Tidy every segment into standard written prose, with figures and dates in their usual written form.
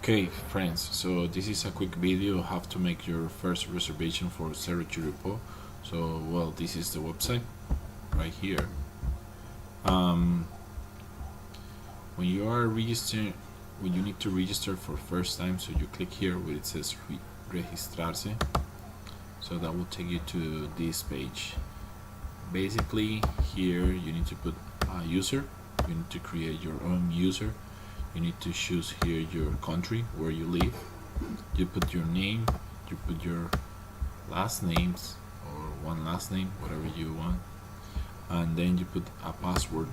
Okay, friends, so this is a quick video how to make your first reservation for Cerro Chirripo. So, well, this is the website right here. When you are registering, when you need to register for first time, so you click here where it says registrarse. So that will take you to this page. Basically, here you need to put a user. You need to create your own user. You need to choose here your country where you live. You put your name, you put your last names or one last name, whatever you want, and then you put a password,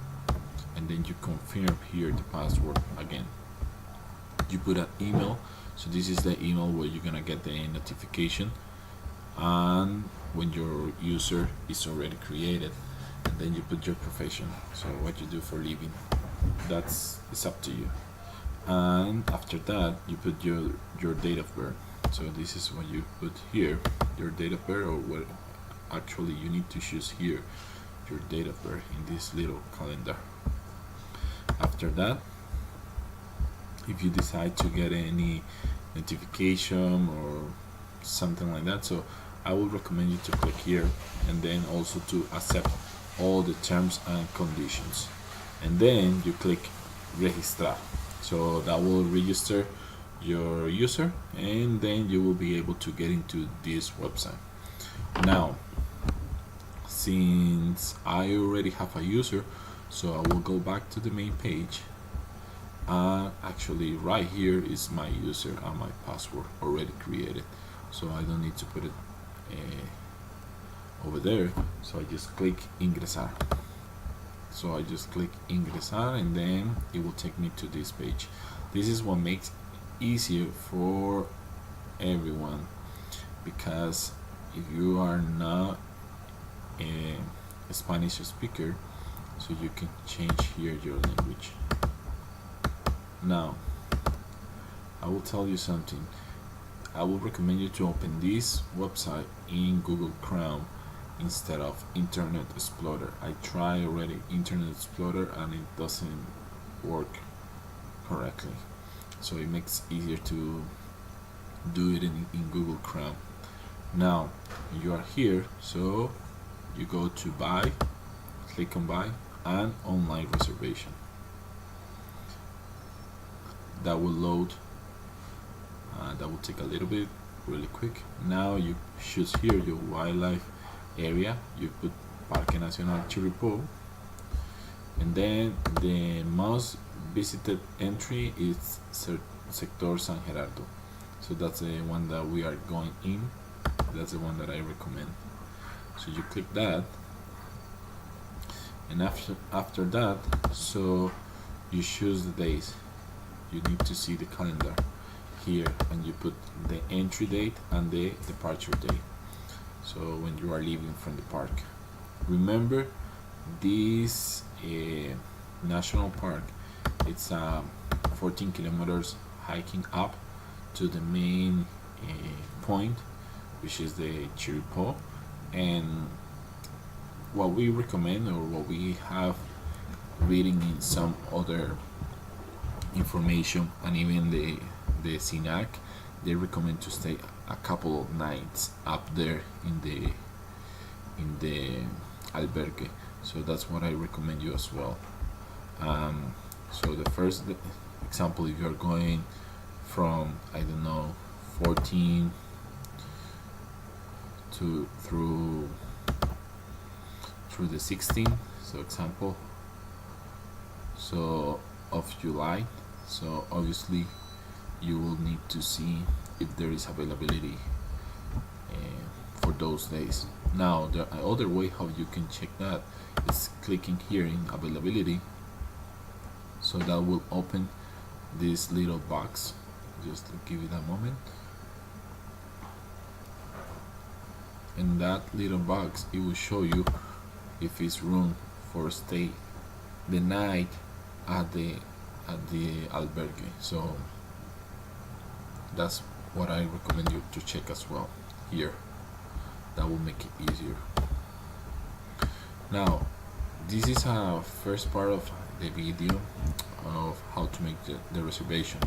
and then you confirm here the password again. You put an email, so this is the email where you're gonna get the notification and when your user is already created, and then you put your profession, so what you do for living. It's up to you. And after that you put your date of birth. So this is what you put here, your date of birth, or what actually you need to choose here your date of birth in this little calendar. After that, if you decide to get any notification or something like that, so I would recommend you to click here and then also to accept all the terms and conditions, and then you click registrar. So that will register your user, and then you will be able to get into this website. Now, since I already have a user, so I will go back to the main page. Actually right here is my user and my password already created, so I don't need to put it over there. So I just click ingresar. So I just click ingresar, and then it will take me to this page. This is what makes easier for everyone, because if you are not a Spanish speaker, so you can change here your language. Now I will tell you something. I would recommend you to open this website in Google Chrome instead of Internet Explorer. I tried already Internet Explorer and it doesn't work correctly, so it makes it easier to do it in Google Chrome. Now you are here, so you go to buy, click on buy and online reservation. That will load, that will take a little bit, really quick. Now you choose here your wildlife area, you put Parque Nacional Chirripo, and then the most visited entry is Sector San Gerardo, so that's the one that we are going in. That's the one that I recommend. So you click that, and after that, so you choose the days. You need to see the calendar here, and you put the entry date and the departure date, so when you are leaving from the park. Remember, this national park, it's 14 kilometers hiking up to the main point, which is the Chirripo. And what we recommend, or what we have reading in some other information, and even the SINAC, they recommend to stay a couple of nights up there in the albergue. So that's what I recommend you as well. So the first example, if you're going from, I don't know, 14 to through the 16th, so example, so of July, so obviously you will need to see if there is availability for those days. Now the other way how you can check that is clicking here in availability, so that will open this little box. Just give it a moment. In that little box, it will show you if it's room for stay the night at the albergue. So that's what I recommend you to check as well here. That will make it easier. Now this is a first part of the video of how to make the reservation.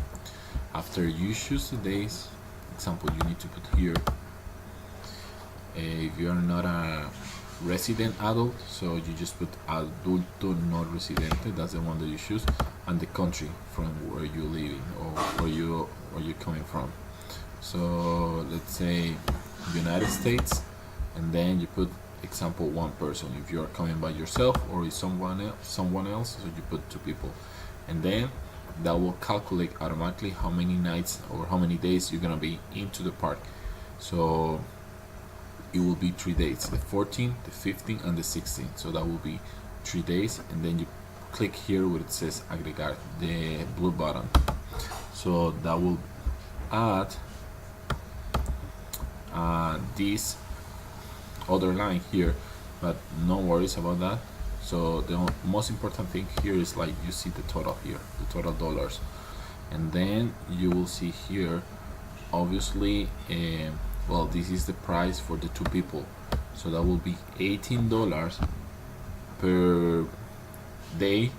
After you choose the days, example, you need to put here if you are not a resident adult, so you just put adulto no residente, that's the one that you choose, and the country from where you're living or where you're coming from. So let's say United States, and then you put example one person if you are coming by yourself, or is someone else, so you put two people, and then that will calculate automatically how many nights or how many days you're gonna be into the park. So it will be 3 days, the 14th, the 15th, and the 16th. So that will be 3 days, and then you click here where it says agregar, the blue button. So that will add this other line here, but no worries about that. So the most important thing here is like you see the total here, the total dollars, and then you will see here obviously well, this is the price for the two people, so that will be $18 per day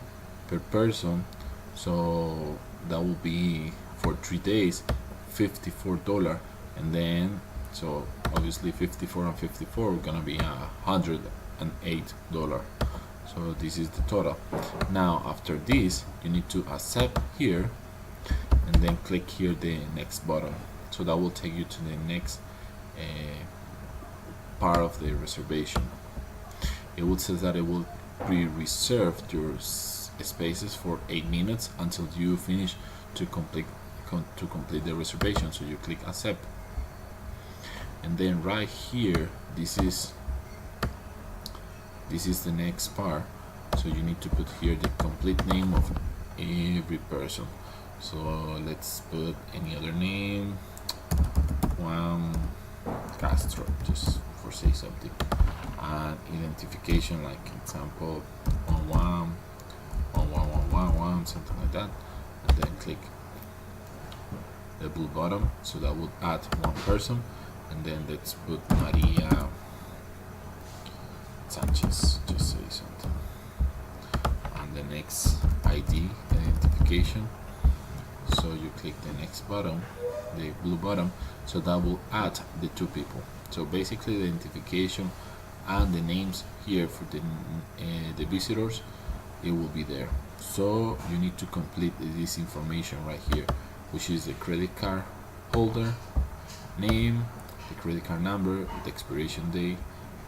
per person. So that will be for 3 days $54, and then so obviously 54 and 54 are gonna be $108. So this is the total. Now after this you need to accept here and then click here the next button, so that will take you to the next part of the reservation. It will say that it will be reserved your spaces for 8 minutes until you finish to complete the reservation. So you click accept, and then right here this is the next part. So you need to put here the complete name of every person. So let's put any other name, Juan Castro, just for say something, and identification, like example 111111, something like that, and then click the blue button, so that would add one person, and then let's put Maria Sanchez, just say something, and the next ID identification. So you click the next button, the blue button, so that will add the two people. So basically the identification and the names here for the visitors, it will be there. So you need to complete this information right here, which is the credit card holder name, the credit card number, the expiration date,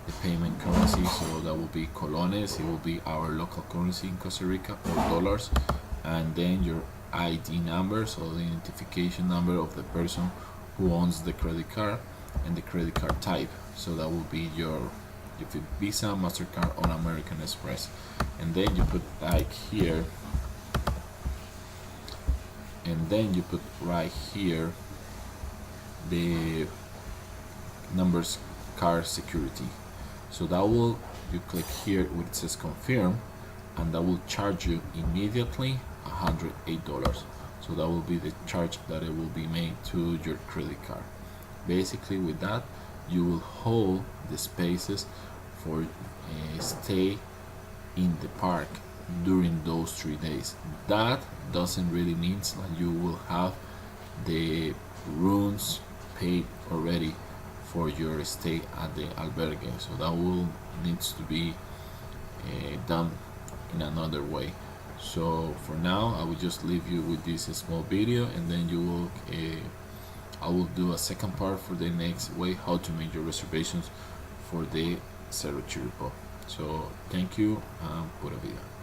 the payment currency, so that will be colones, it will be our local currency in Costa Rica, or dollars, and then your ID number, so the identification number of the person who owns the credit card, and the credit card type, so that will be your Visa, MasterCard, or American Express, and then you put like here, and then you put right here the numbers card security. So that will, you click here where it says confirm, and that will charge you immediately $108. So that will be the charge that it will be made to your credit card. Basically with that you will hold the spaces for stay in the park during those 3 days. That doesn't really mean that you will have the rooms paid already for your stay at the albergue, so that will needs to be done in another way. So for now I will just leave you with this small video, and then you will I will do a second part for the next way how to make your reservations for the Cerro Chirripo. So thank you, pura vida.